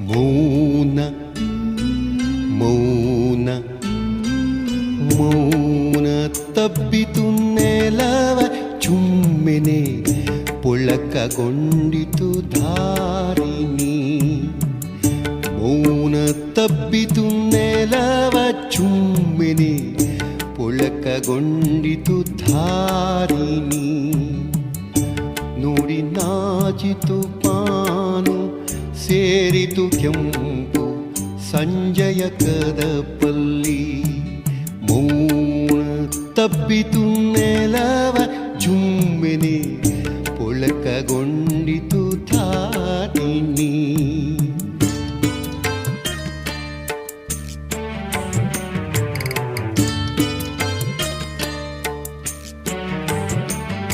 ಮೌನ ಮೌನ ಮೌನ ತಬ್ಬಿತು ನೆಲವ ಚುಮ್ಮೆನೆ ಪುಳಕಗೊಂಡಿತು ಧಾರಿಣಿ. ಮೌನ ತಬ್ಬಿತು ನೆಲವ ಚುಮ್ಮೆನೆ ಪುಳಕಗೊಂಡಿತು ಧಾರಿಣಿ. ನೋಡಿ ನಾಚಿತು ಪಾನು ಸೇರಿತು ಕೆಂಪು ಸಂಜಯ ಕದಪಲ್ಲಿ. ಮೌನ ತಬ್ಬಿತು ನೆಲ